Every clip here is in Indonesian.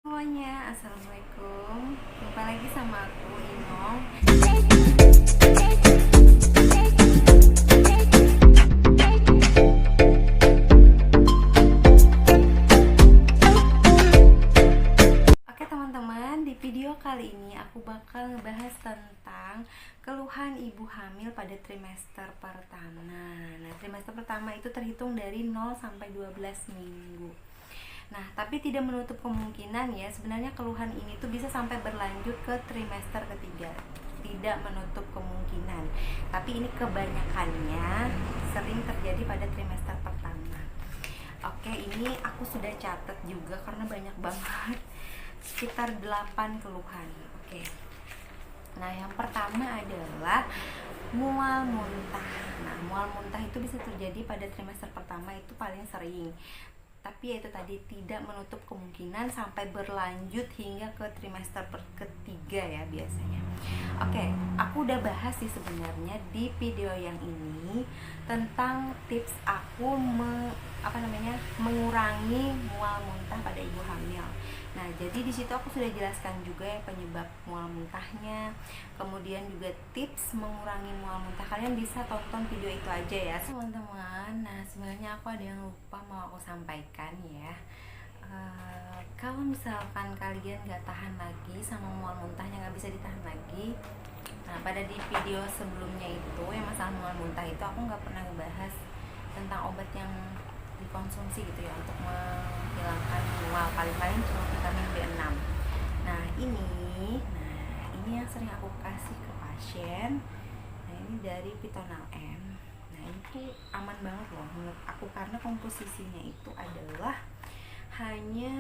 Semuanya, assalamualaikum. Jumpa lagi sama aku Inong. Oke teman-teman, di video kali ini aku bakal ngebahas tentang keluhan ibu hamil pada trimester pertama. Nah, trimester pertama itu terhitung dari 0 sampai 12 minggu. Nah, tapi tidak menutup kemungkinan ya, sebenarnya keluhan ini tuh bisa sampai berlanjut ke trimester ketiga. Tidak menutup kemungkinan. Tapi ini kebanyakannya sering terjadi pada trimester pertama. Oke, ini aku sudah catat juga karena banyak banget. Sekitar 8 keluhan. Oke. Nah, yang pertama adalah mual muntah. Nah, mual muntah itu bisa terjadi pada trimester pertama, itu paling sering. Tapi ya itu tadi, tidak menutup kemungkinan sampai berlanjut hingga ke trimester ketiga ya biasanya. Oke, aku udah bahas sih sebenarnya di video yang ini tentang tips aku mengurangi mual muntah pada ibu hamil. Nah, jadi di situ aku sudah jelaskan juga ya penyebab mual muntahnya, kemudian juga tips mengurangi mual muntah. Kalian bisa tonton video itu aja ya, teman-teman. Nah, sebenarnya aku ada yang lupa mau aku sampaikan ya. Kalau misalkan kalian nggak tahan lagi sama mual muntahnya, nggak bisa ditahan lagi. Nah, pada di video sebelumnya itu yang masalah mual muntah itu aku nggak pernah ngebahas tentang obat yang dikonsumsi gitu ya untuk menghilangkan mual, paling-paling cuma vitamin B6. Nah ini yang sering aku kasih ke pasien. Nah, ini dari Pitonal M. Nah, ini tuh aman banget loh menurut aku karena komposisinya itu adalah hanya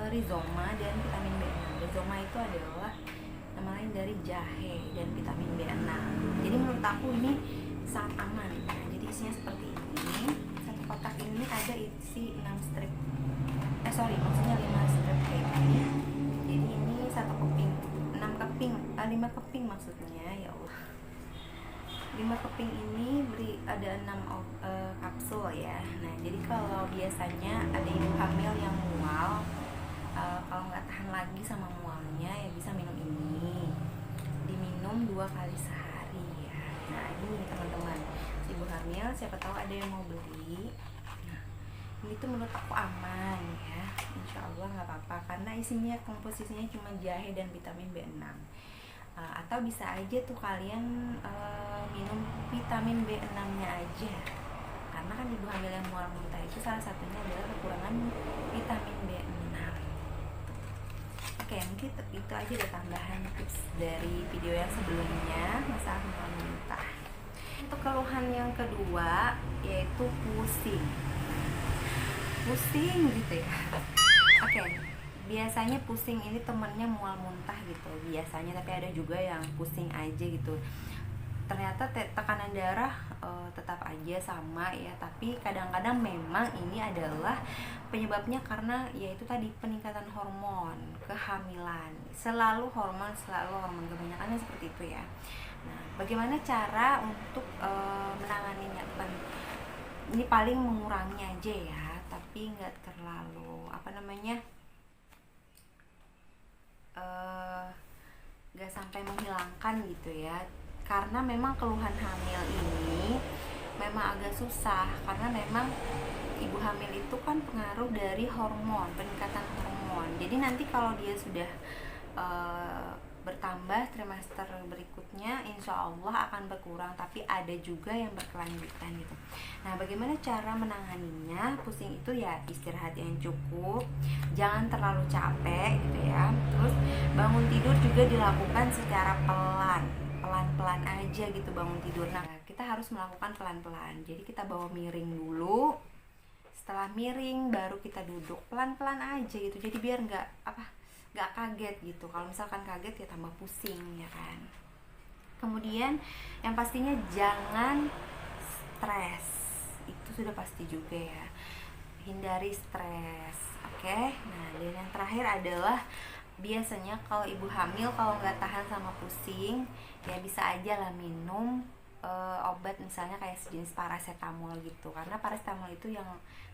rizoma dan vitamin B6. Rizoma itu adalah nama lain dari jahe dan vitamin B6. Jadi menurut aku ini sangat aman. Nah, jadi isinya seperti ini. Satu kotak ini ada isi 6 strip. Maksudnya 5 strip kayak gini. Jadi ini satu keping, 6 keping, 5 keping maksudnya, ya Allah. 5 keping ini ada 6 kapsul ya. Nah, jadi kalau biasanya ada ibu hamil yang mual, kalau nggak tahan lagi sama mualnya ya bisa minum ini. Diminum 2 kali sehari ya. Nah, ini teman-teman, ibu hamil siapa tahu ada yang mau beli. Nah, ini tuh menurut aku aman ya, insya Allah nggak apa-apa karena isinya komposisinya cuma jahe dan vitamin B6. Atau bisa aja tuh kalian minum vitamin B6 nya aja, karena kan ibu hamil yang mual muntah itu salah satunya adalah kekurangan vitamin B6. Oke, mungkin itu aja deh tambahan tips dari video yang sebelumnya masalah mual muntah. Untuk keluhan yang kedua yaitu pusing gitu ya. Oke, biasanya pusing ini temennya mual muntah gitu biasanya, tapi ada juga yang pusing aja gitu. Ternyata tekanan darah tetap aja sama ya, tapi kadang-kadang memang ini adalah penyebabnya karena yaitu tadi peningkatan hormon kehamilan. Selalu hormon kebanyakannya seperti itu ya. Nah, bagaimana cara untuk menanganinya? Ini paling mengurangi aja ya, tapi nggak terlalu nggak sampai menghilangkan gitu ya, karena memang keluhan hamil ini memang agak susah karena memang ibu hamil itu kan pengaruh dari hormon, peningkatan hormon. Jadi nanti kalau dia sudah bertambah trimester berikutnya insya Allah akan berkurang, tapi ada juga yang berkelanjutan gitu. Nah, bagaimana cara menanganinya? Pusing itu ya istirahat yang cukup, jangan terlalu capek gitu ya. Terus bangun tidur juga dilakukan secara pelan-pelan aja gitu bangun tidur. Nah, kita harus melakukan pelan-pelan. Jadi kita bawa miring dulu, setelah miring baru kita duduk pelan-pelan aja gitu. Jadi biar nggak kaget gitu. Kalau misalkan kaget ya tambah pusing ya kan. Kemudian yang pastinya jangan stres, itu sudah pasti juga ya, hindari stres. Oke. Nah, dan yang terakhir adalah biasanya kalau ibu hamil kalau nggak tahan sama pusing ya bisa aja lah minum obat misalnya kayak sejenis paracetamol gitu, karena paracetamol itu yang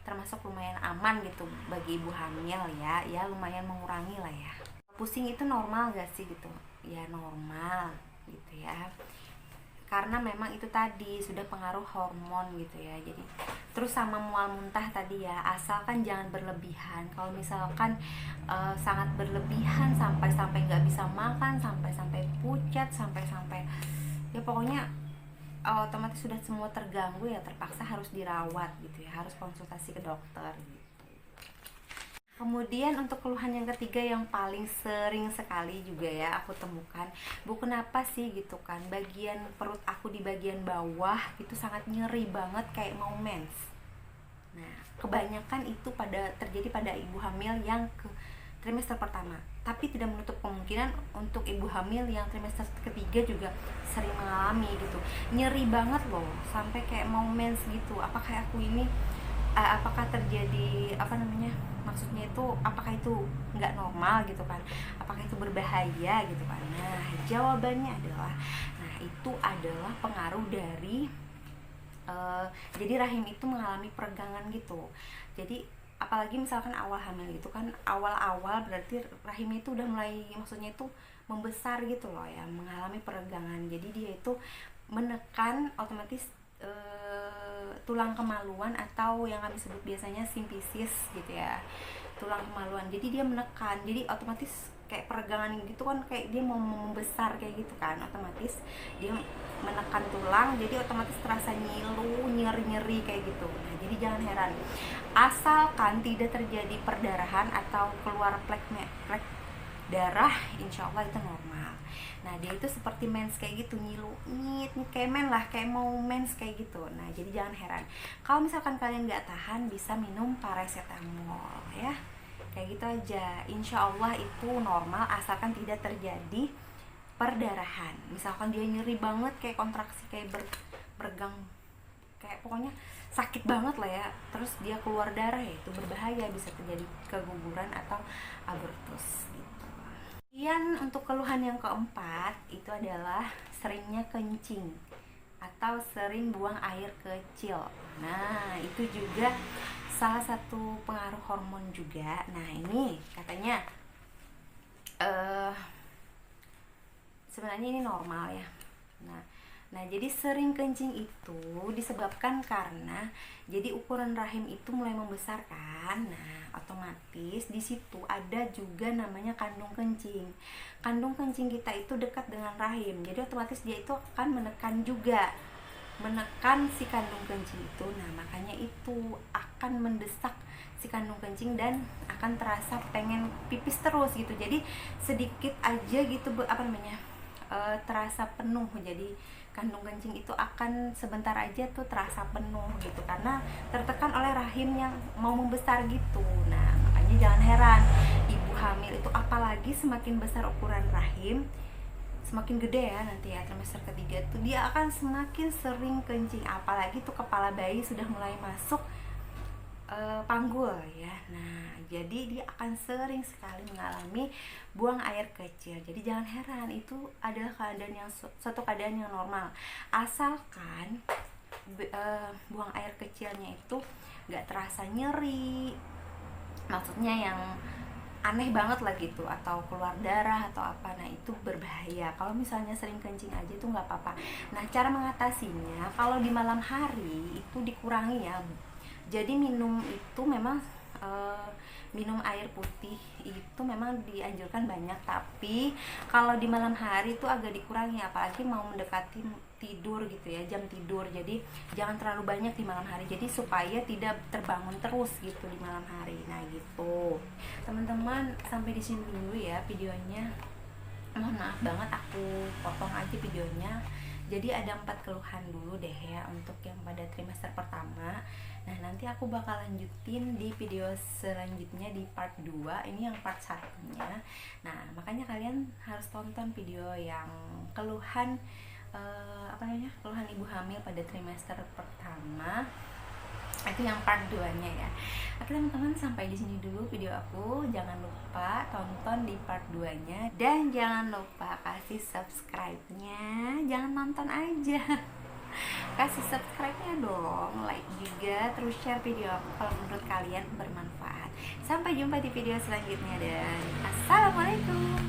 termasuk lumayan aman gitu bagi ibu hamil ya, ya lumayan mengurangi lah ya. Pusing itu normal gak sih gitu? Ya normal gitu ya, karena memang itu tadi sudah pengaruh hormon gitu ya. Jadi terus sama mual muntah tadi ya, asalkan jangan berlebihan. Kalau misalkan sangat berlebihan sampai nggak bisa makan, sampai pucat, sampai ya pokoknya otomatis sudah semua terganggu ya, terpaksa harus dirawat gitu ya, harus konsultasi ke dokter gitu. Kemudian untuk keluhan yang ketiga yang paling sering sekali juga ya aku temukan, Bu kenapa sih gitu kan, bagian perut aku di bagian bawah itu sangat nyeri banget kayak mau mens. Nah, kebanyakan itu terjadi pada ibu hamil yang ke trimester pertama, tapi tidak menutup kemungkinan untuk ibu hamil yang trimester ketiga juga sering mengalami gitu. Nyeri banget loh, sampai kayak mau mens gitu. Apakah aku ini apakah terjadi maksudnya itu apakah itu nggak normal gitu kan, apakah itu berbahaya gitu kan. Nah jawabannya adalah, nah itu adalah pengaruh dari jadi rahim itu mengalami peregangan gitu. Jadi apalagi misalkan awal hamil gitu kan, awal-awal berarti rahim itu udah mulai, maksudnya itu membesar gitu loh ya, mengalami peregangan. Jadi dia itu menekan otomatis tulang kemaluan atau yang kami sebut biasanya simfisis gitu ya, tulang kemaluan. Jadi dia menekan, jadi otomatis kayak peregangan gitu kan, kayak dia mau membesar kayak gitu kan, otomatis dia menekan tulang, jadi otomatis terasa nyilu, nyeri-nyeri kayak gitu. Nah jadi jangan heran, asalkan tidak terjadi perdarahan atau keluar plek darah, insya Allah itu normal. Nah dia itu seperti mens kayak gitu, nyilu nyit kayak kayak mau mens kayak gitu. Nah jadi jangan heran kalau misalkan kalian nggak tahan, bisa minum paracetamol ya, kayak gitu aja. Insya Allah itu normal asalkan tidak terjadi perdarahan. Misalkan dia nyeri banget kayak kontraksi, kayak bergang, kayak pokoknya sakit banget lah ya, terus dia keluar darah, ya itu berbahaya, bisa terjadi keguguran atau abortus gitu. Kemudian untuk keluhan yang keempat itu adalah seringnya kencing atau sering buang air kecil. Nah itu juga salah satu pengaruh hormon juga. Nah ini katanya sebenarnya ini normal ya. Nah jadi sering kencing itu disebabkan karena jadi ukuran rahim itu mulai membesar kan. Nah otomatis di situ ada juga namanya kandung kencing. Kandung kencing kita itu dekat dengan rahim, jadi otomatis dia itu akan menekan si kandung kencing itu. Nah makanya itu akan mendesak si kandung kencing dan akan terasa pengen pipis terus gitu. Jadi sedikit aja gitu terasa penuh. Jadi kandung kencing itu akan sebentar aja tuh terasa penuh gitu, karena tertekan oleh rahim yang mau membesar gitu. Nah makanya jangan heran ibu hamil itu, apalagi semakin besar ukuran rahim, semakin gede ya nanti ya trimester ketiga tuh, dia akan semakin sering kencing. Apalagi tuh kepala bayi sudah mulai masuk panggul ya. Nah jadi dia akan sering sekali mengalami buang air kecil. Jadi jangan heran, itu adalah suatu keadaan yang normal, asalkan buang air kecilnya itu nggak terasa nyeri, maksudnya yang aneh banget lah gitu, atau keluar darah atau apa. Nah itu berbahaya. Kalau misalnya sering kencing aja itu nggak apa-apa. Nah cara mengatasinya, kalau di malam hari itu dikurangi ya. Jadi minum itu memang minum air putih itu memang dianjurkan banyak, tapi kalau di malam hari itu agak dikurangi, apalagi mau mendekati tidur gitu ya, jam tidur. Jadi jangan terlalu banyak di malam hari, jadi supaya tidak terbangun terus gitu di malam hari. Nah gitu teman-teman, sampai di sini dulu ya videonya. Mohon maaf banget aku potong aja videonya. Jadi ada 4 keluhan dulu deh ya untuk yang pada trimester pertama. Nah nanti aku bakal lanjutin di video selanjutnya di part 2. Ini yang part 1-nya. Nah makanya kalian harus tonton video yang keluhan keluhan ibu hamil pada trimester pertama. Itu yang part 2-nya ya. Oke teman-teman, sampai di sini dulu video aku. Jangan lupa tonton di part 2-nya, dan jangan lupa kasih subscribe-nya. Jangan nonton aja. Kasih subscribe-nya dong, like juga, terus share video aku kalau menurut kalian bermanfaat. Sampai jumpa di video selanjutnya dan assalamualaikum.